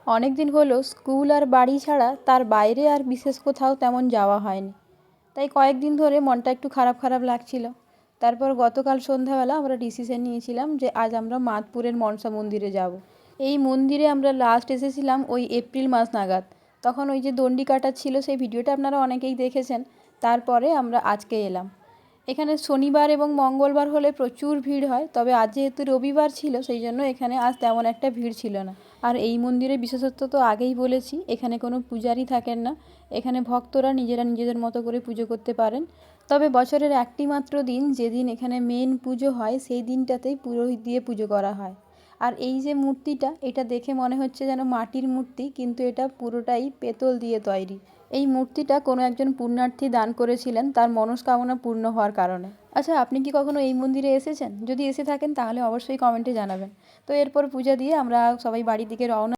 অনেক দিন হলো স্কুল আর বাড়ি ছাড়া তার বাইরে আর বিশেষ কোথাও তেমন যাওয়া হয়নি। তাই কয়েকদিন ধরে মনটা একটু খারাপ খারাপ লাগছিল। তারপর গতকাল সন্ধ্যাবেলা আমরা ডিসিশন নিয়েছিলাম যে আজ আমরা মাদপুরের মনসা মন্দিরে যাব। এই মন্দিরে আমরা লাস্ট এসেছিলাম ওই এপ্রিল মাস নাগাদ। তখন ওই যে দণ্ডি কাটা ছিল সেই ভিডিওটা আপনারা অনেকেই দেখেছেন। তারপরে আমরা আজকে এলাম। এখানে শনিবার এবং মঙ্গলবার হলে প্রচুর ভিড় হয়, তবে আজ যেহেতু রবিবার ছিল সেই জন্য এখানে আজ তেমন একটা ভিড় ছিল না। আর এই মন্দিরের বিশেষত্ব তো আগেই বলেছি, এখানে কোনো পূজারি থাকেন না। এখানে ভক্তরা নিজেরা নিজেদের মতো করে পুজো করতে পারেন। তবে বছরের একটি মাত্র দিন যেদিন এখানে মেন পুজো হয় সেই দিনটাতেই পুরোহিত দিয়ে পুজো করা হয়। আর এই যে মূর্তিটা, এটা দেখে মনে হচ্ছে যেন মাটির মূর্তি, কিন্তু এটা পুরোটাই পেতল দিয়ে তৈরি। এই মূর্তিটা কোনো একজন পুণ্যার্থী দান করেছিলেন তার মনস্কামনা পূর্ণ হওয়ার কারণে। আচ্ছা, আপনি কি কখনো এই মন্দিরে এসেছেন? যদি এসে থাকেন তাহলে অবশ্যই কমেন্টে জানাবেন। তো এরপর পূজা দিয়ে আমরা সবাই বাড়ির দিকে রওনা